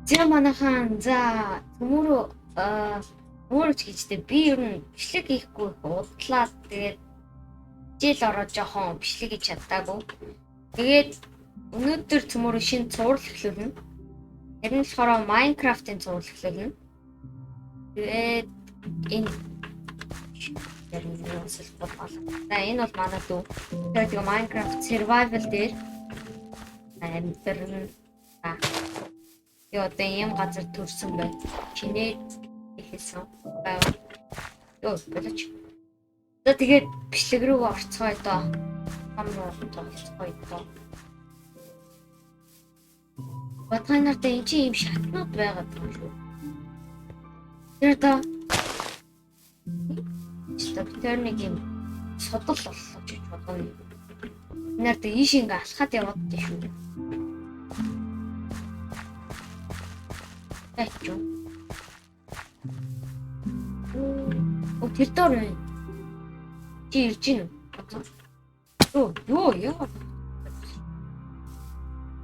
За манайхан за төмөрөж гэжтэй би ер нь бичлэг хийхгүй удлаад тэгээд хичээл ороод жоохон бичлэг хийж чаддаагүй. Тэгээд өнөөдөр төмөрөө шинэ цуврал эхлүүлнэ. Тэр нь болохоор Minecraft-ын цуврал эхлүүлнэ. Тэгээд энэ За энэ бол манай дүү. Тэгээд Minecraft survival дээр амьдрын одоо ийм газар төрсөн байна. Чинээ хэлсэн байгаа. Йоо болооч. За тэгээд бичлэг рүү орцгоё доо. Хамруу тоглоцгоё доо. Батханартай энэ чи ийм шатнууд байгаад байгаа шүү. Тэр доо. Тэр нэг юм судал боллоо гэж бодоё. Нэр дэ ийш ингээ алхаад яваад дээ шүү. Тэчүү. Тэр доор байна. Чи ирж гин үү? Ёо.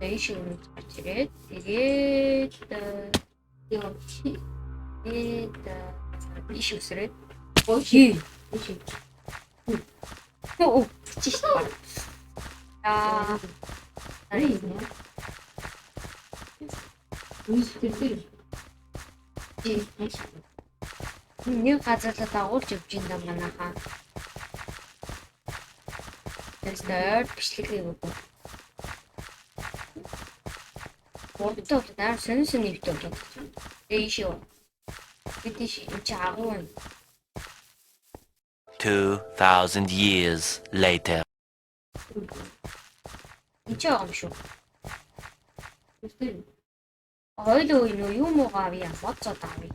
Эйш юм гарч ирээд тэгээд ёо чи ийш үсрээд ой ийш. Оо чи шүү. Ай. Үстэй. Нэг газарлаа дагуулж явж ин даа манайхаа. Тэстээр бичлэг хийгүү. Бодтоо дараа сонсон нэвтэй болоод. Эйшөө. Бидиш чи агуу. 2000 years later. Энд юм шүү. Ойлоо юу муу гавья моцод авъя.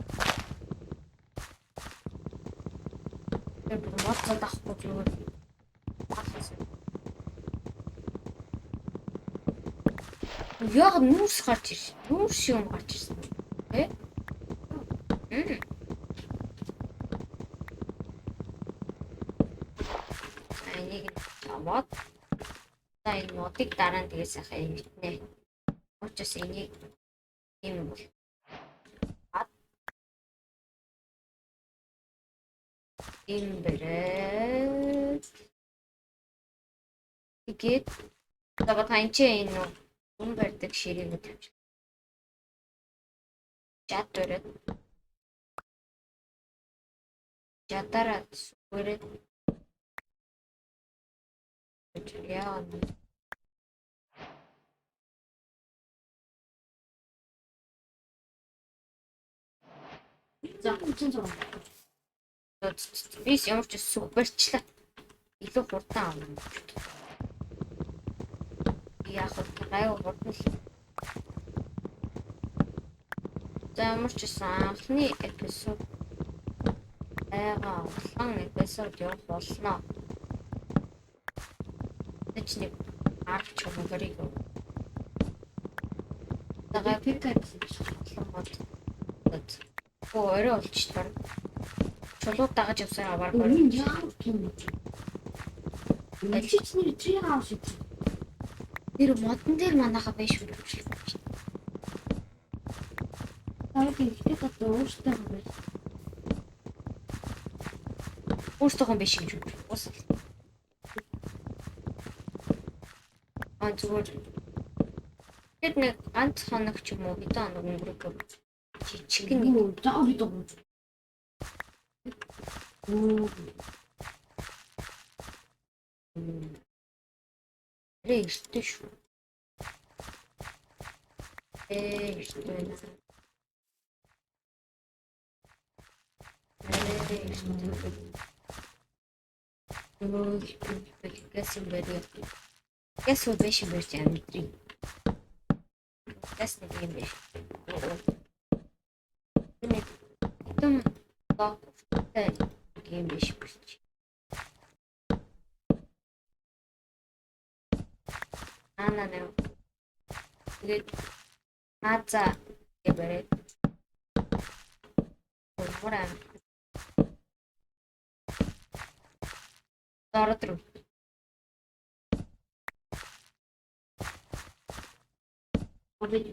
Тэр моцод авахгүй зүгээр. Яг нүүрс гарч ирсэн. Нүүрс юм гарч ирсэн. Тэ? Энийг аваад энэ модыг дараа нь тэгээ сайхан ингэнэ. Очос энийг юм бол. Им бэрээ. Тэгээд одоо таньч энэ хүн барьдаг ширийг тавьж. Чат өрөөд. Чатараа сүрээд. Яа. За чинь зураг. Бис ямар ч суперчлаа. Илүү хурдан авна. Яг гайгүй хурдан л. За ямар ч анхны эпизод улаан эпизод явах болно. Тэчний арч чөмгөрийг. Тагаа пикэт мод. Оо орой олчтой. Чулуу дагаж явсаар аваар байна. Элчичний три хаус шүү. Тэр модон дээр манайха биш үү? Таагийн ихтэй одоо өөртөө юм байна. Өөртөө юм биш юм шүү. Ус. Зүгээр. Тэд нэг ганц хоног ч юм уу хэдэн хоног өнгөрөв. Жижиг нэг заа бид уу. Эртээ шүү. Эртээ. Гэс юм байна. Гэс үү биш юм байна амтрий. Гэс нэг юм биш. Нэг том гоо юм биш биш. Нэ. Тэгээд нааза гэбэрээ. Мураа. Доротро. Обид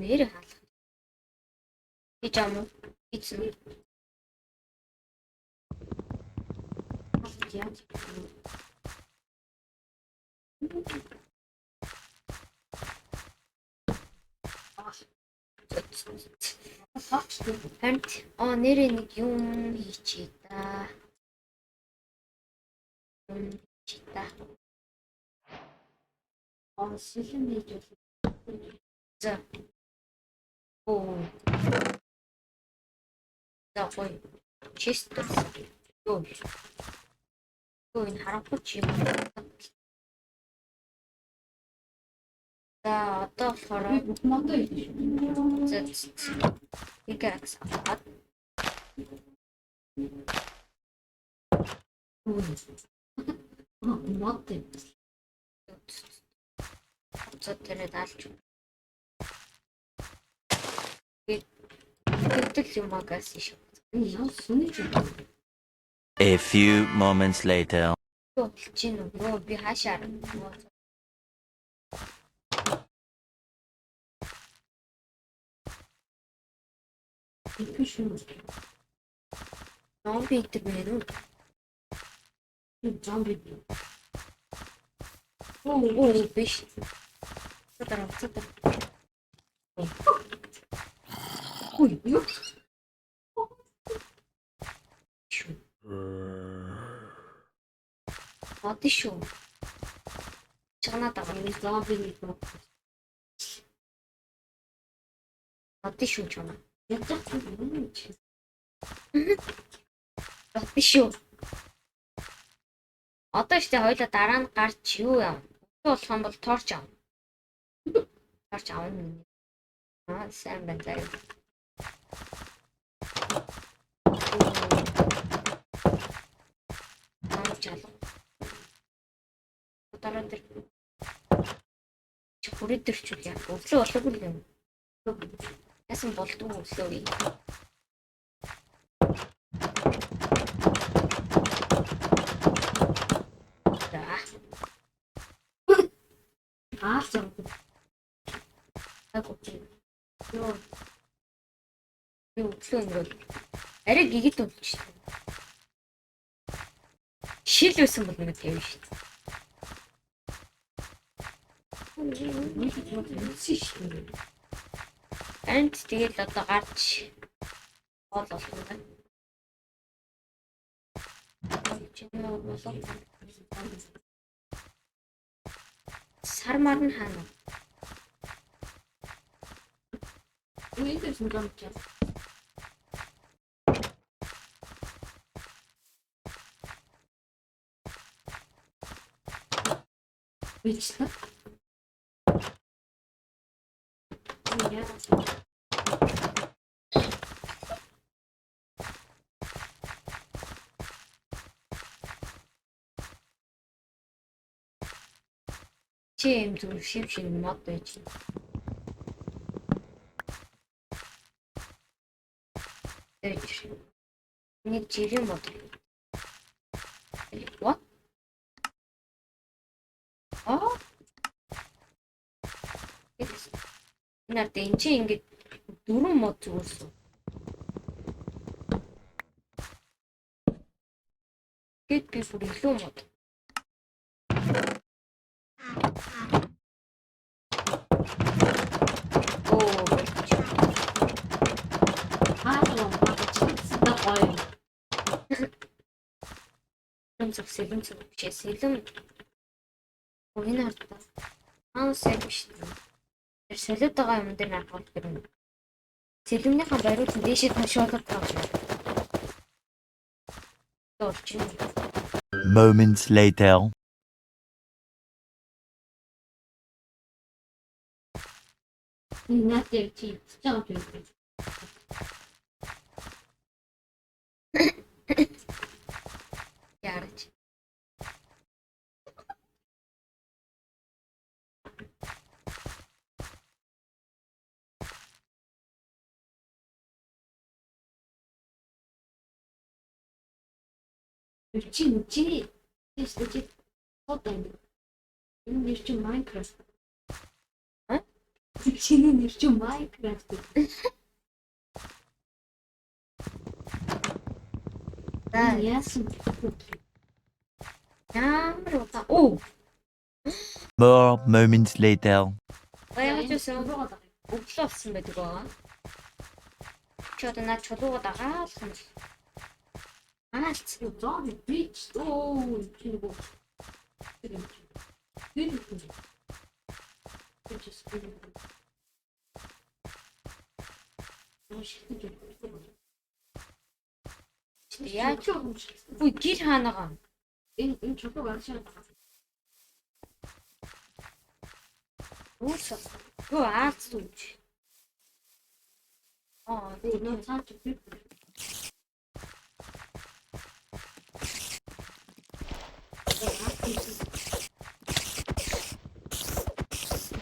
Нэр хаалга. Хийж ам уу? Хийсэн үү? Яаж Харин нэрээ нэг юм хийчихээ та. Чита. шилэн хийж За. Оо. За гоё. Чистер. Юу. Юу энэ харахгүй ч юм. За одоо болохоор бүх модоо хийж за Pickaxe аваад мод юм. за тэрэ даалж. Гэтэл юм агаас шүү. Яа сүнэж юм. A few moments later. Юу болж гин үү? Би хаашаа Их шүү. зомби гэдэг мэн үү? Зомби. Оо биш. Цадар. Ой, юу? Одын шүү. Чагнаад байгаа. Энэ зомби нэг юм. Одын шүү чамаа. Ятах юм чи. Одын шүү. Одоо ихтэй хоёлаа дараа нь гарч юу юм? Өглөө болох юм бол торч ав. Торч авна. Сайн байна заяа. Чалга. Дараа дээр чи хүрээ дэрчүүл яа. Өглөө болохгүй л юм. Яасан болдгоо өглөө юм. Зам. Агуу. Юу өглөө ингээд арай гигит болчих. Шил байсан бол нэг тийм шүү. Энд тэгэл одоо гарч бол болох юм байна. Сармаар нь хаана? Үеийнээс нь гомч. Бичсэн. Яа. Чи юм зүг шив мод байж. Нэг жирийн мод. What? Наад энэ чи ингээд дөрвөн мод зүгээрсэн. Гэт би бүр илүү мод. Сэлэм биш сэлэм энэ хартаа сэлэм биш тэр солиод байгаа юм дээр харах бол тэр сэлэмнийхэн бариуд нь дээшээ ташуулаад байгаа юм. Дөрч. Moments later. Наад яг чи чам тийм. Яарч. Чи одоо энэ чи Minecraft. А? Чиний нэр чи Minecraft. За Яасан. ямар удаа. Оо, More moments later. баяж үсэн өглөө болсон байдаг байгаа. Чи одоо над чулуугаад агаалах юм. Аалц. Зоо бич. Оо чи нөгөө. Яаж үгүй гэр хаанагаа. Энэ чулуу аршаа. Уусаа. Юу аалц үуч. Нөө цаач би.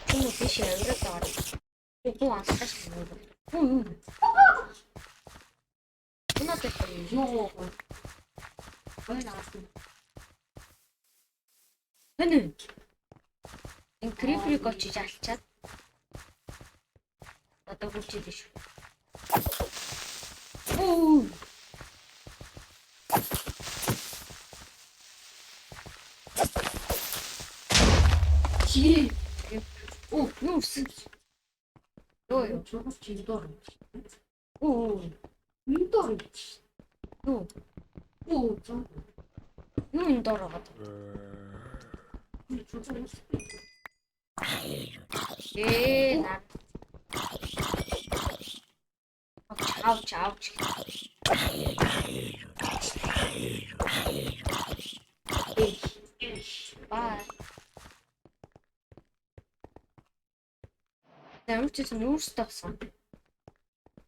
Чүн биш яваад байгаа. Уу анхаас нь. Уу. Унаатай Ёо. Баярлалаа. Хэнэ. Энэ криприйг очиж алчаад. Одоо хүчээд шүү. Оо. Чи. Оо, юусэн. Ёо. Чулуу чи доор. Оо. Юу доор. Юу. Оо зоо. Юу энэ доор байгаа. Наа. Ауч. Бай. Нэмчээс нүүрстэй болсон.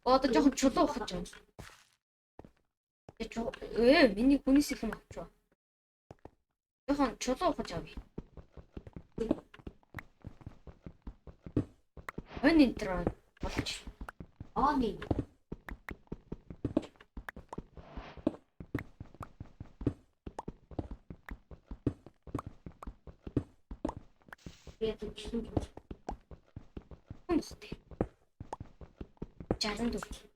Одоо жоохон чулуу ухаж байна. Миний хүнээс их юм авч ба. Жоохон чулуу ухаж авъя. Хэн энтраа болж. Оони. Тэгээд чи Хүнстэй. 64.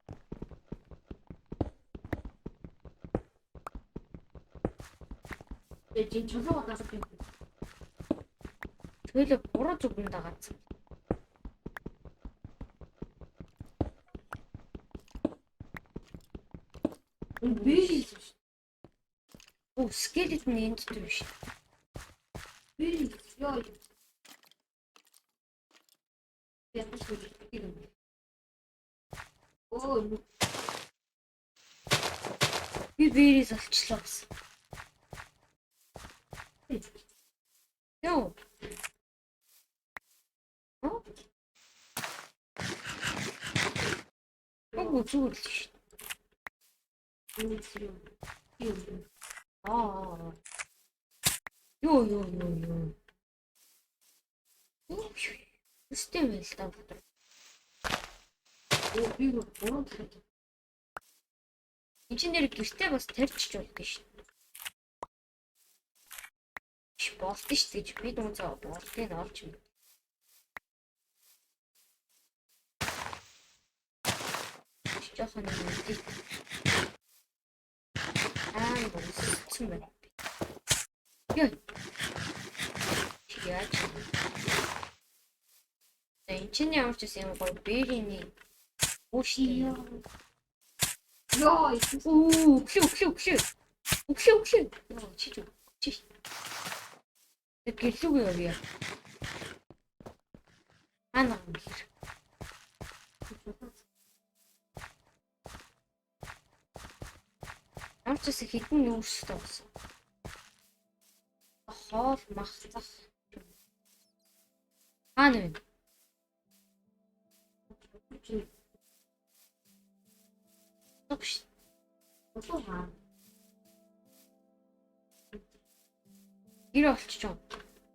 тэгээд чулуу дагаад юм. Төлөө буруу зүгэн дагаадсан. Би. Оо, скелетон энд дээр биш. Би. Ёо. Ятаж үү. Оо. Би бэрээс олчлоо гэсэн. Ёо. Оо, зүгээр л шүү. Ёо. Систем л та бодор. Оо би буруу дахиж. Инженер гэртээ бас тарьчих болдсон шүү. Болдсон шүү гэж би дүнцээ болдгийг олж юм. Жохон юм. Болцсон байна. Яа. Яаж. Энэ чинь ямар ч юм гоё бэрийн үштэй. Ёо. Оо, өглөө. Оо, чи. Гэрлүүгээ явъя. Ана гэр. Амчаас хитэн нүүрстэй болсон. Хоол махцах. Хаана вэ? Топш. Отоо. Гэр олчихоо.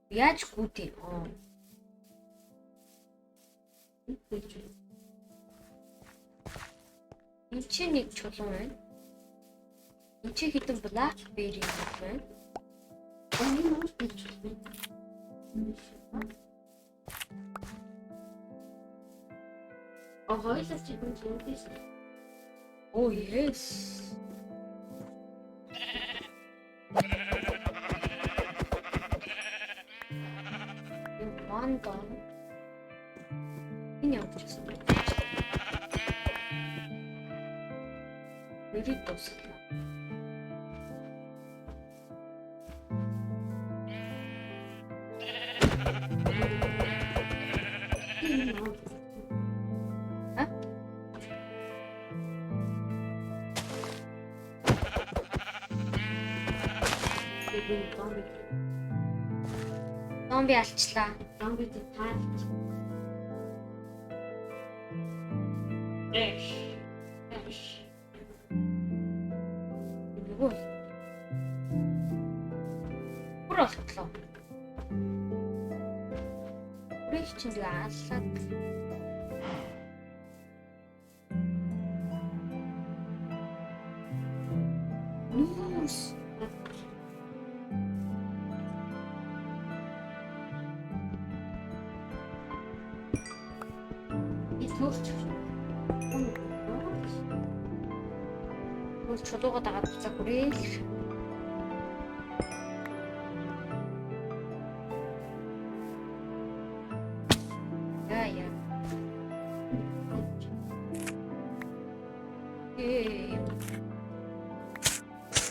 Яаж гүтээ? Энд чи нэг чулуун байна. Энд чи хитэн blackberry байна. хоёулаа ч юм зүгээс. Oh yes. Ванда. Энэ явж байна. Үрийг дуслаа. Зомби алчлаа. Зомбид таарч. Нөгөө. Бүр болтлоо. Үрийг чинь тэгээ аллаад. Нүс. Бол чулууга дагаад буцаа хүрээл.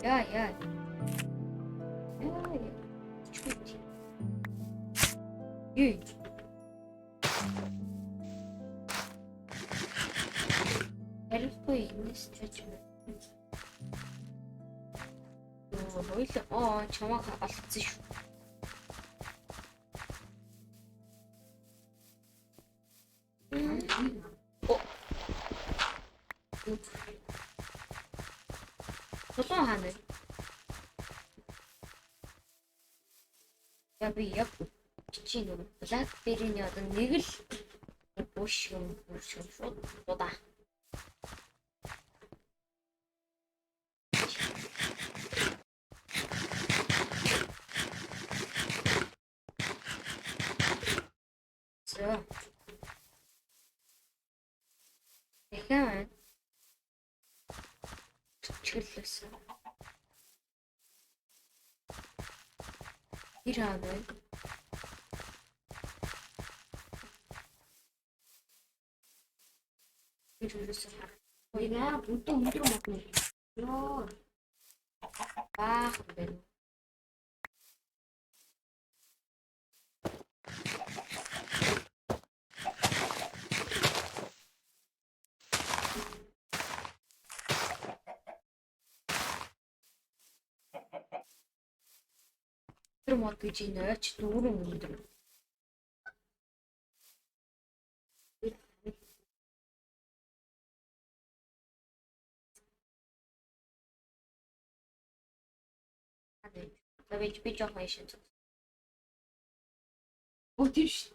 Яа. Яа. Чуть. Ей. Ярихгүй энэс чиж байна. Хоёул чамаа олцсон шүү. Тулуун хаана вэ? Яа чи нөгөө Blackberry-ний одоо нэг л буш юм шууд дуудаа. Дахиад чиглэлсэн. Ираагүй. Ирүүлсэн. Яа, бүтэн өндөр модны. Йоо. Баах бэ. Тэр мод гэж нөөч дүүрэн өндөр. Давай би жоох машин. Оо тийм ш.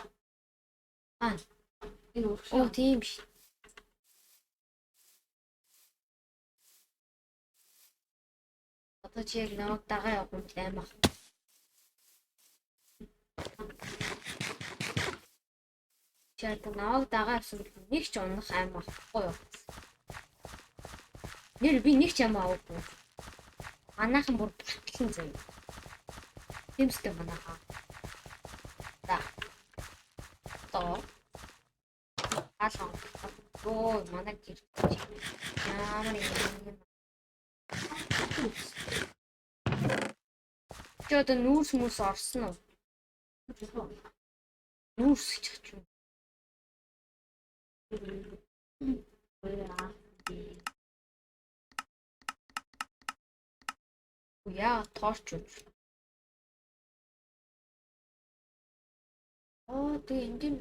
Энэ Оо тийм ш. Одоо чи яг намайг дагаа явах юм аймаа. Чад намайг дагаа явсан нэг ч унах аймаа ахгүй юу? Нэр би нэг ч юм аваагүй. Манайхан бүр батлан зөө. Тэмстэй манайхаа. Да. Тоо. Алан. Оо манай гэр. Ямар юм. Чи одоо нүүрс мүрс орсон уу? Нүүрс гэж юм. Яа, торч үү? Тэгээ энд юм.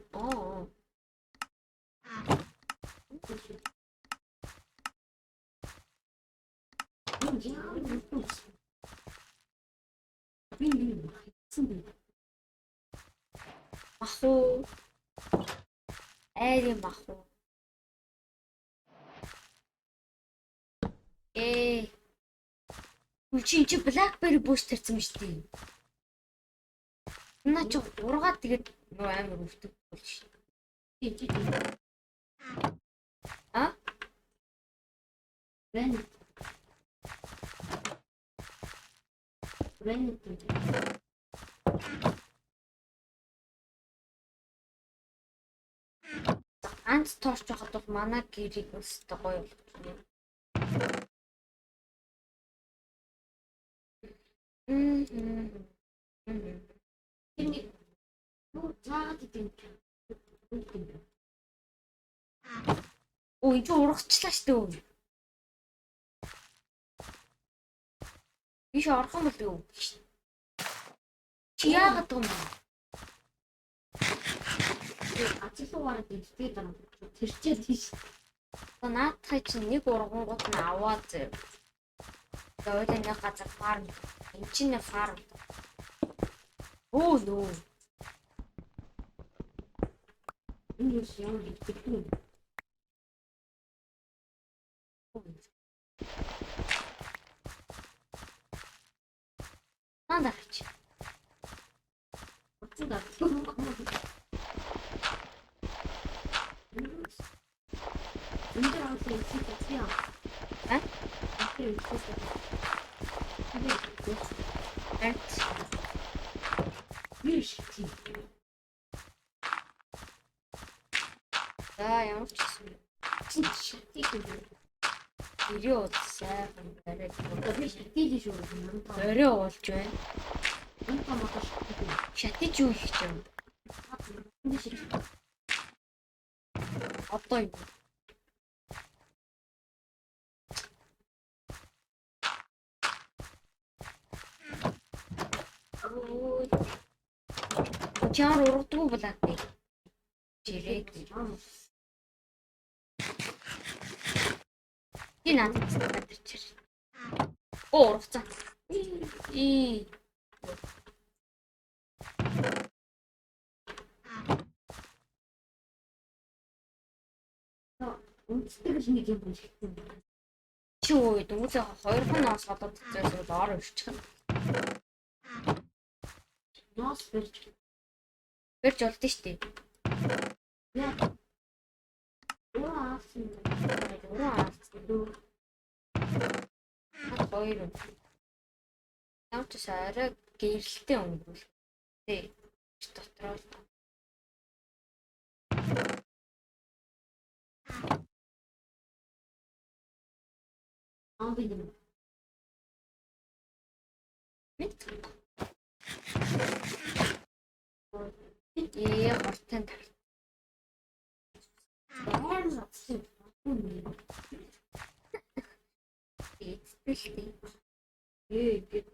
Махуу. Айри махуу. Чи Blackberry boost тарьсан юм шүү дээ. Наа чи ургаад тэгээд нөө амар өвдөг болж шүү. Гранит. Гранит. Ганц тоорч байхад бол манай гэрийг өстэй гоё болгочихно. Тэрний юу заагаад идэв. Өө энэ урагчлаа шүү дээ. Биш орох юм бол юу? Чи яагаад юм бэ? Ацлуугаар дэвтэй дараа. Тэр чинь тийш. Наадхай чинь нэг ургангууд нь аваад зөө. Тэгээд нэг газар фарм. Энд чинь фарм. Оо нөө. Энэ юу юм дэвтэй. Наадаач. Оцгоо. Энд авсан чи яа? Тэр Арт. биш чи. За ямар ч юм. Чи шатик үү? Ирээ сайхан барай. Одоо шатик шүү. Орой уулж байна. Энэ томоос Шатич юу их юм? Одоо юу? Чаар ургадгүй болоо тий. Жирэг. Ий надад гадарчир. Оо ургацсан. Ий. Үнэтэй л нэг юм биш. Чи өө дөнгөж 2 ноос болоод цэцээс оор өрчих. Ноос бэрч. Бэрж болд нь штий. Яа. Уаасын. Ураа. Хоёр. Ямар ч арай гэрэлтэй өнгөрүүл. Тий. Дотроо. Амбид. Мэд. Хортон тар. Эцэлтэй. Ээ.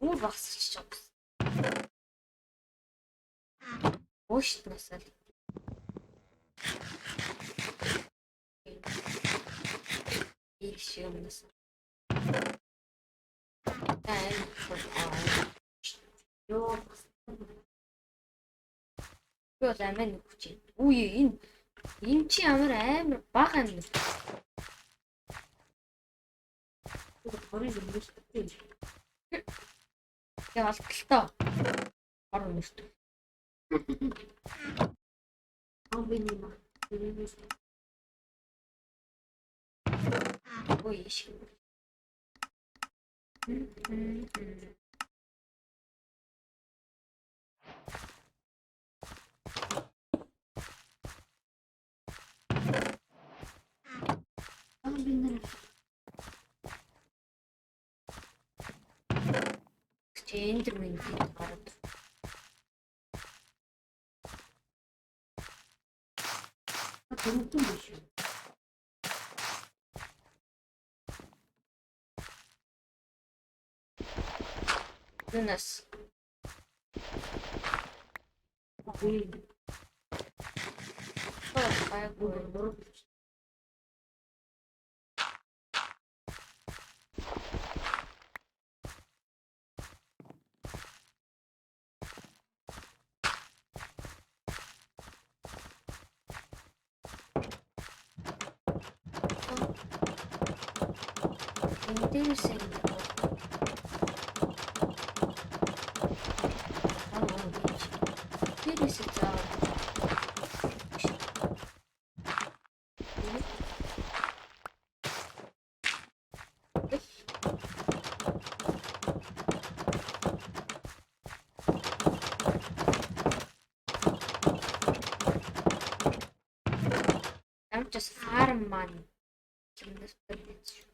Уу багсч байгаа. Өөшт насаа. Ийш юм насаа. Ёо. Бол амин нүгч. Үе энэ чи амар бага амин. Хорын юм биш. Тэгээ олдолтой. Орон нүрт. Амбид юм. Ой иш. Амбид. Эндэр минь гараад. Тэрүүтэн биш. Юнас. Ой. Айгуу. Интересно. Интересно. учраас фарм маань юмнаас төрөлж шүү.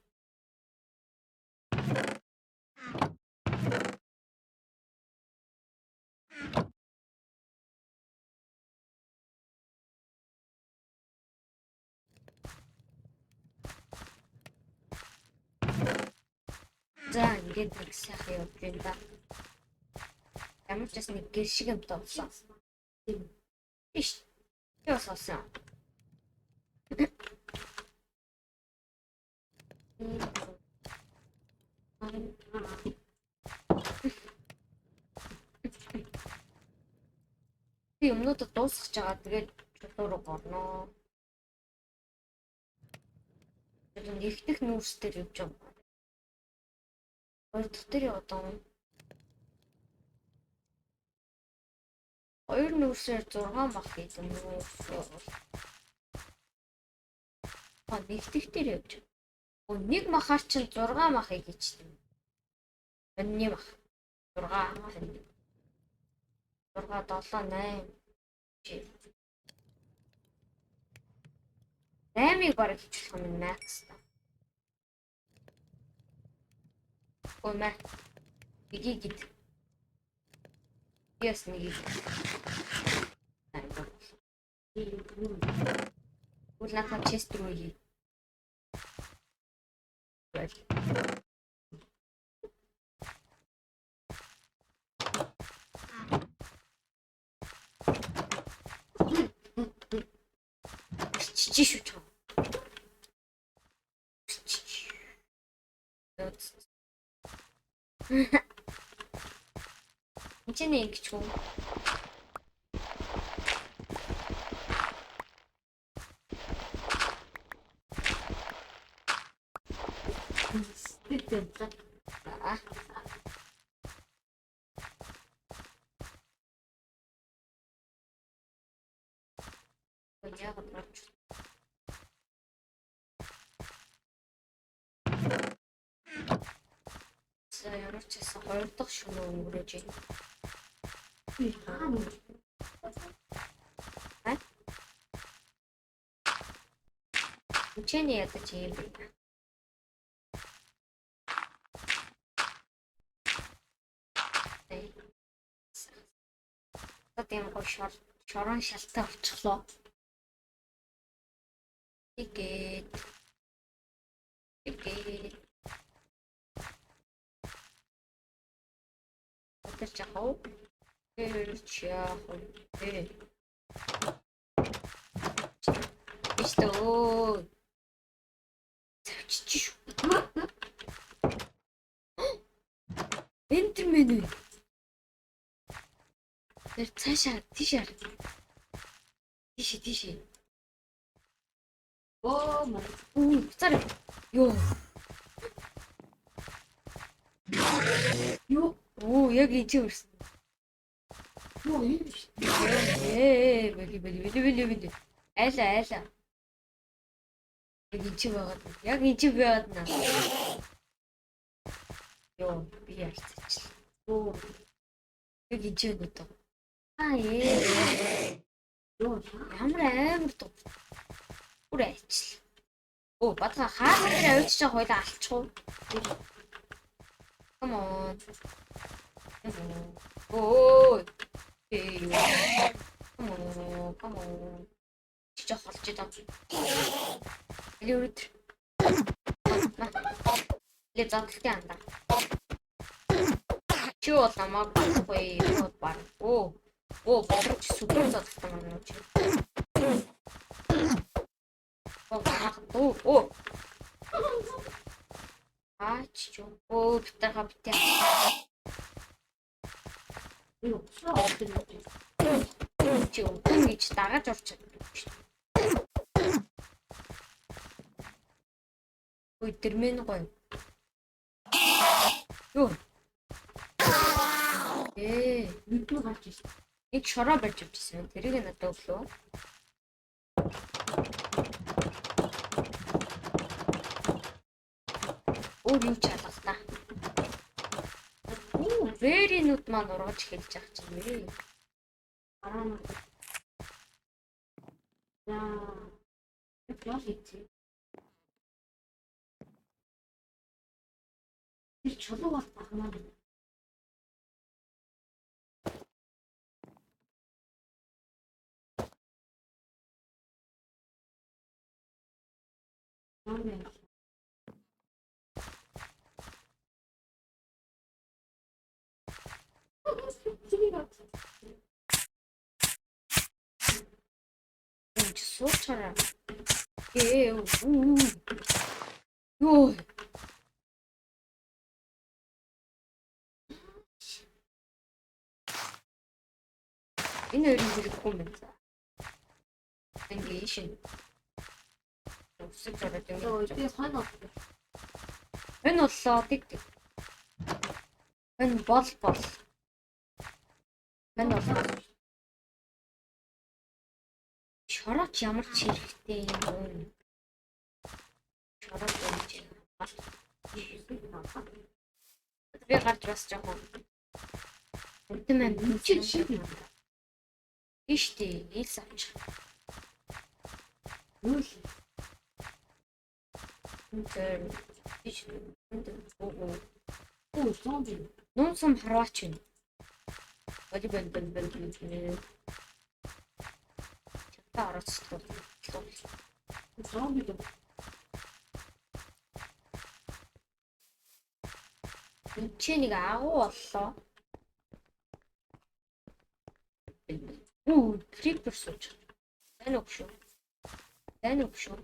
За ингээд нэг сайхан явж байна да. Ямар ч бас нэг гэр шиг юм тоосон. Иш. Яс асан. Би өмнөд дуусгаж байгаа. Тэгээд чулуу руу горно. Тэгээд нэгдэх нүүрс дээр явж байгаа. Хоёр дахь дээр одоо 2 нүүрсээр 6 мах хийдэг нүүрс. Нэгдэх дээр явж. Нэг махаар чинь 6 мах хийчихсэн. Өнний мах 6 мах. 6 7 8 8-ыг бараг хийчих юм макс та. Омэ. Игийг. Яс нэг. Улахан чест руу хий. Чичи шүү. Эцэний ингэж үү? Яг бодож. За ямар ч гэсэн 2 дахь шөнө өнгөрөөж байна. Учение ядаж юм бэ? Тийм гоо шорон шалтай болчихлоо. Тэгээд Өтөрч яах вэ? Истөө. Цавчиж шүү. Эндэрмэн үү? Тэр цаашаа тийшээ. Оо май. Цаар. Йоо. Яг ийж өрсөн. Йоо юм биш. Били. Айла. Яг ийж байгаад наа. Йоо би ярьчих. Оо. Яг ийж өгдөө. Йоо ямар амар дуу. Үрээч. Оо бадга хаалт дээр авчиж хойлоо алчихуу. Come on. Oh. Come on. Чичээ холж идэ. Элеурд. Ле задлтын андаа. Чи бол намайг баггүй баг. Оо бодрч сүдэн задлтан маань уу чи. Оо. Аччо. Оо битэрха битээ. Юу чи ингэж дагаж орчих. Ой тэрмэн гоё. Юу. Нүдний гарч ирсэн. Нэг шороо барьж авчихсан. Тэрийг надад өглөө. Өөр юу ч алах та. Веринүүд маань ургаж эхэлж байгаа ч юм ээ. Яа хийцээ. Тэр чулуу бол багнаа. Наа. Энд суучаараа. Юу. Юу. Энэ хоёрын хэрэггүй юм байна. Ингээ шин. Үсэж ороод юм. Би хоноо. Энэ боллоо тиг. Энэ бол. Энэ бол. Шорооч ямар ч хэрэгтэй юм. Шорооч гэж. Би гарч бас жоохон. Өдмөн Чи шиг. Иштэй ээлс авч. Юу л. Оо зомби. Нуусам хараач юм. Боди бэн. Чата орооцлоо. Зомби. Чи нэг агуу боллоо. Үу, крипер сууч. Энэ өгшөө.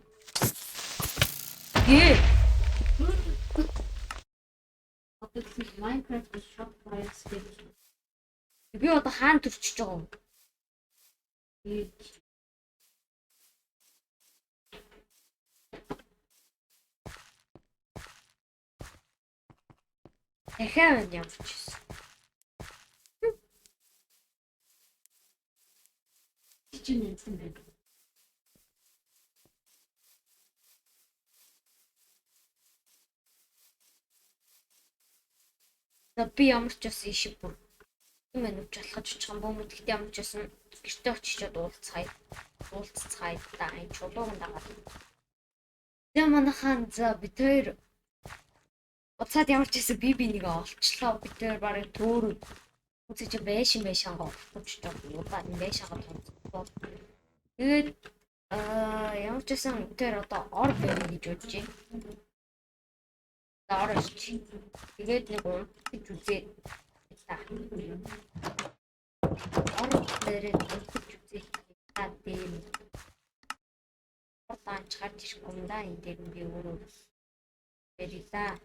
Гээ. Одоо Minecraft shop price гэж. Би одоо хаана төрчихөж байгаа юм? Дахиад ямар ч юм. Чи нэмсэн байх. Би ямар ч бас ишиг бүр юм нүч алхаж очих юм бомд гэхдээ ямар ч байсан гэртээ очичоод уулзцаая та энэ чулуунд дагаад. Тэгээ манайхан за бид хоёр уцаад ямар ч байсан би нэг олчлоо бид хоёр барыг төөрөд үзэж байшингаа олчихж удаа энэ байшингаа томцоо. Тэгээд ямар ч байсан бид хоёр одоо ор байна гэж бодож байна. Орж. Тэгээд нэг гэж үзээ. Орж дээрээ гэж үзээ. Хаадэм. Ордоч гарч ирэхгүй юм да энэ дээр би өөрөө бэрилаа.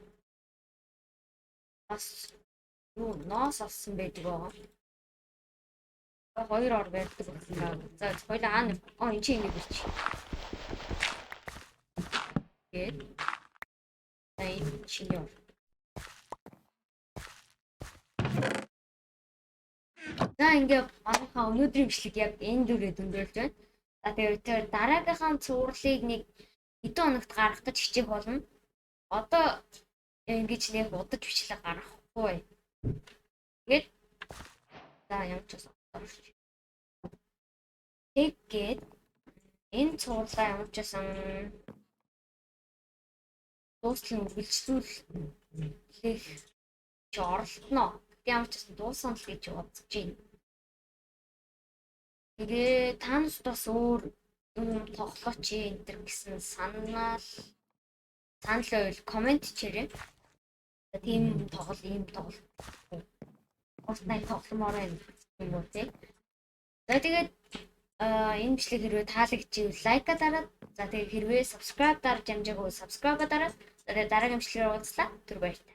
Бас юу ноос авсан байдаг байгаа. Хоёр ор байдаг байна. За хоёул энэ чи энийг бич. Тэгээд чиний ор. За ингээ манайхаа өнөөдрийн бичлэг яг энэ дүрээ дүндүүлж байна. За тэгээд тэр дараагийнхаа цувралыг нэг хэдэн хоногт гаргах гэж хичээх болно. Одоо ингэж нэг удаж бичлэг гаргахгүй. Тэгээд за ямар ч бас тэгээд энэ цувралаа ямар ч байсан дуустал үргэлжлүүлэх чи оролтноо. Ямар ч гэсэн дууссан л гэж бодож байна. Тэгээ та нас бас өөр юм тоглооч энэ төр гэсэн санал байвал комент хийрээ. Тийм тоглол ийм тоглол. Fortnite тогломоор юм уу тий. За тэгээд энэ бичлэг хэрвээ таалагдчихвэл лайка дараад за тэгээд хэрвээ subscribe дарж амжаагүй subscribe дараад дараагийн бичлэгээр уулзлаа. Түр баярлалаа.